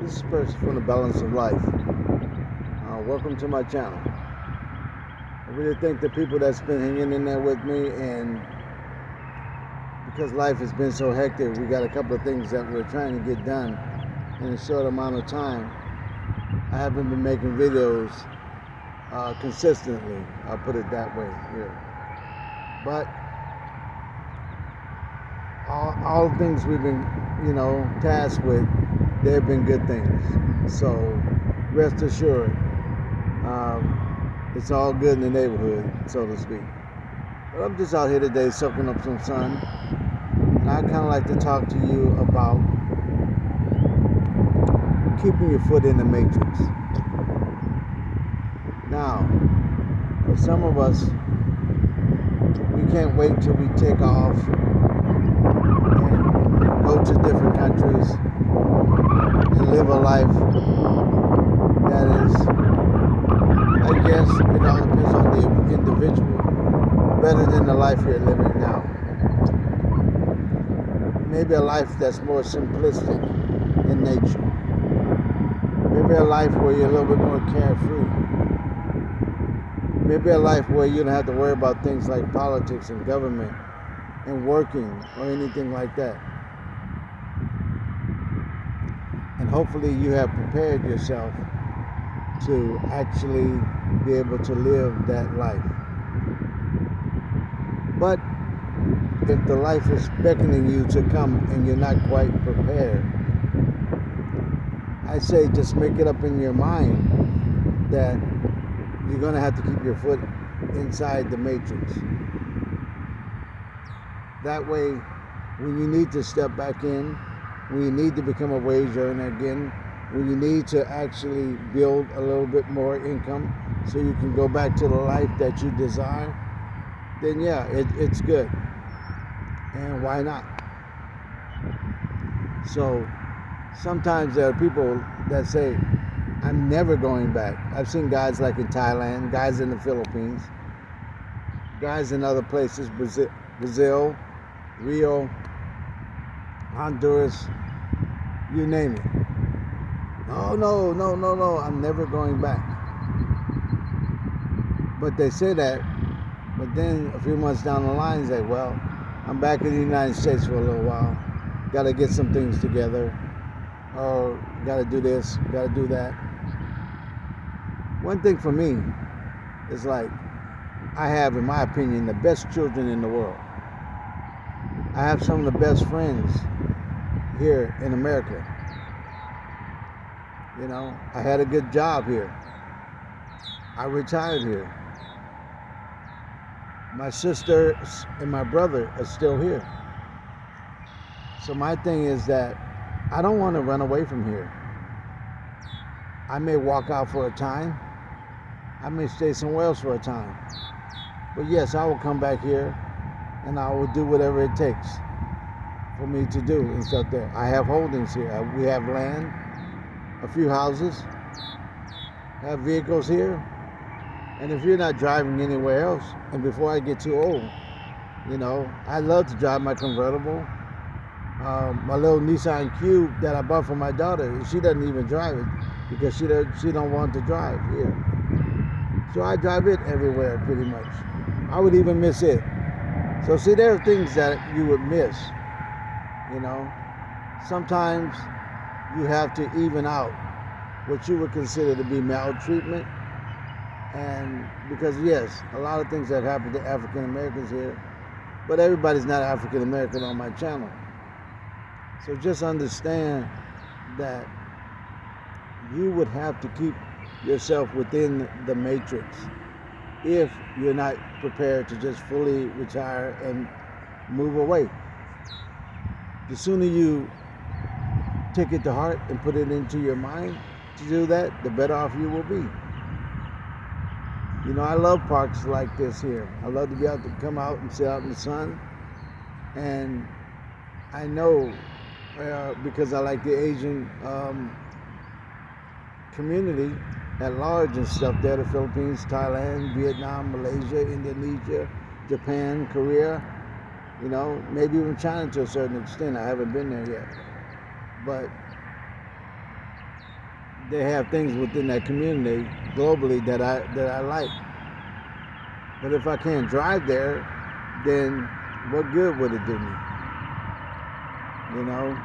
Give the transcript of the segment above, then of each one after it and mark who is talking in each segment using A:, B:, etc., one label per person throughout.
A: This is Percy from the Balance of Life. Welcome to my channel. I really thank the people that's been hanging in there with me, and because life has been so hectic, we got a couple of things that we're trying to get done in a short amount of time. I haven't been making videos consistently, I'll put it that way here. But all the things we've been, tasked with, they've been good things. So rest assured, it's all good in the neighborhood, so to speak. But I'm just out here today soaking up some sun, and I kind of like to talk to you about keeping your foot in the matrix. Now, for some of us, we can't wait till we take off and go to different countries and live a life that is, I guess, it all depends on the individual, better than the life you're living now. Maybe a life that's more simplistic in nature. Maybe a life where you're a little bit more carefree. Maybe a life where you don't have to worry about things like politics and government and working or anything like that. And hopefully you have prepared yourself to actually be able to live that life. But if the life is beckoning you to come and you're not quite prepared, I say just make it up in your mind that you're going to have to keep your foot inside the matrix. That way, when you need to step back in, when you need to become a wage earner again, when you need to actually build a little bit more income so you can go back to the life that you desire, then yeah, it's good. And why not? So sometimes there are people that say, I'm never going back. I've seen guys like in Thailand, guys in the Philippines, guys in other places, Brazil, Rio, Honduras, you name it. No, I'm never going back. But they say that, but then a few months down the line, they say, well, I'm back in the United States for a little while. Got to get some things together. Or got to do this, got to do that. One thing for me is like, I have, in my opinion, the best children in the world. I have some of the best friends here in America. I had a good job here. I retired here. My sister and my brother are still here. So my thing is that I don't want to run away from here. I may walk out for a time. I may stay somewhere else for a time. But yes, I will come back here and I will do whatever it takes for me to do and stuff there. I have holdings here. We have land, a few houses, have vehicles here. And if you're not driving anywhere else, and before I get too old, I love to drive my convertible. My little Nissan Cube that I bought for my daughter, she doesn't even drive it because she don't want to drive here. So I drive it everywhere pretty much. I would even miss it. So see, there are things that you would miss. Sometimes you have to even out what you would consider to be maltreatment. And because yes, a lot of things have happened to African Americans here, but everybody's not African American on my channel. So just understand that you would have to keep yourself within the matrix if you're not prepared to just fully retire and move away. The sooner you take it to heart and put it into your mind to do that, the better off you will be. I love parks like this here. I love to be able to come out and sit out in the sun. And I know because I like the Asian community at large and stuff there, the Philippines, Thailand, Vietnam, Malaysia, Indonesia, Japan, Korea, maybe even China to a certain extent. I haven't been there yet. But they have things within that community globally that I like. But if I can't drive there, then what good would it do me? You know,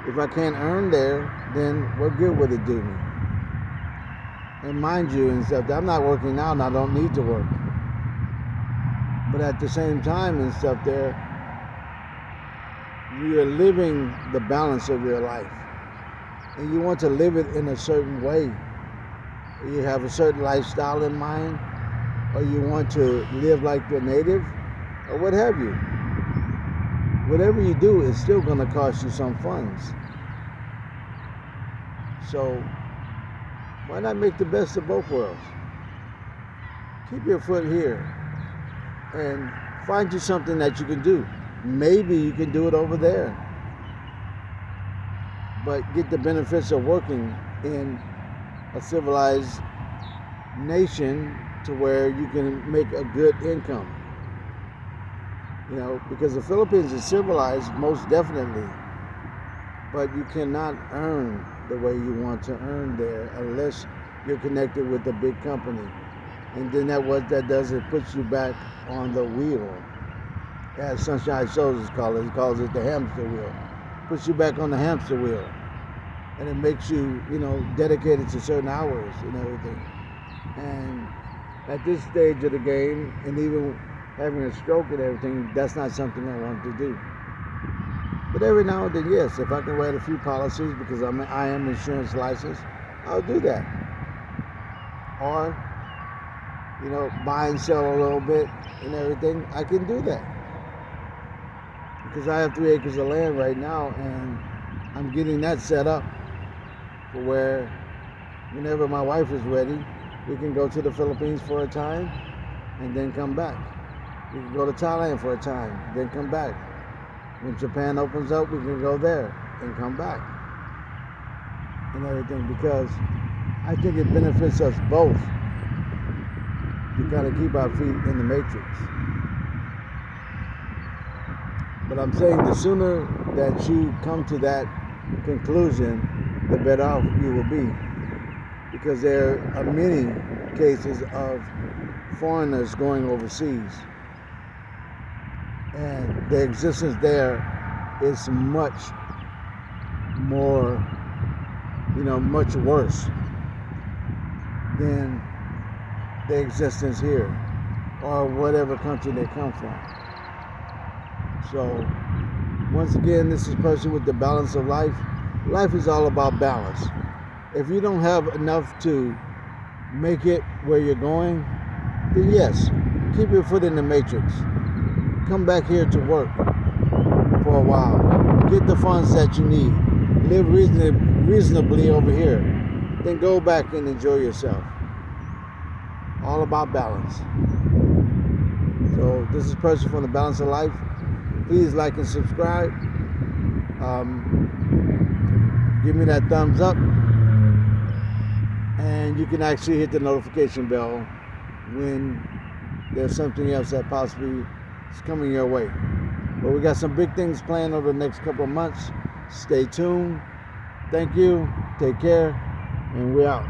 A: if I can't earn there, then what good would it do me? And mind you and stuff, I'm not working now and I don't need to work. But at the same time and stuff there, you're living the balance of your life. And you want to live it in a certain way. You have a certain lifestyle in mind, or you want to live like the native, or what have you. Whatever you do is still going to cost you some funds. So why not make the best of both worlds? Keep your foot here and find you something that you can do. Maybe you can do it over there, but get the benefits of working in a civilized nation to where you can make a good income. You know, because the Philippines is civilized, most definitely, but you cannot earn the way you want to earn there unless you're connected with a big company. And then what that does, it puts you back on the wheel. As Sunshine Soldiers call it, he calls it the hamster wheel. Puts you back on the hamster wheel. And it makes you, dedicated to certain hours and everything. And at this stage of the game, and even having a stroke and everything, that's not something I want to do. But every now and then, yes, if I can write a few policies because I am insurance licensed, I'll do that. Or, buy and sell a little bit and everything, I can do that. Because I have 3 acres of land right now, and I'm getting that set up for where whenever my wife is ready, we can go to the Philippines for a time and then come back. We can go to Thailand for a time, then come back. When Japan opens up, we can go there and come back and everything, because I think it benefits us both to kind of keep our feet in the matrix. But I'm saying the sooner that you come to that conclusion, the better off you will be. Because there are many cases of foreigners going overseas. And the existence there is much more, much worse than the existence here or whatever country they come from. So, once again, this is Percy with the balance of life. Life is all about balance. If you don't have enough to make it where you're going, then yes, keep your foot in the matrix. Come back here to work for a while. Get the funds that you need. Live reasonably over here. Then go back and enjoy yourself. All about balance. So this is Percy from the Balance of Life. Please like and subscribe. Give me that thumbs up. And you can actually hit the notification bell when there's something else that possibly is coming your way. But we got some big things planned over the next couple of months. Stay tuned. Thank you. Take care. And we're out.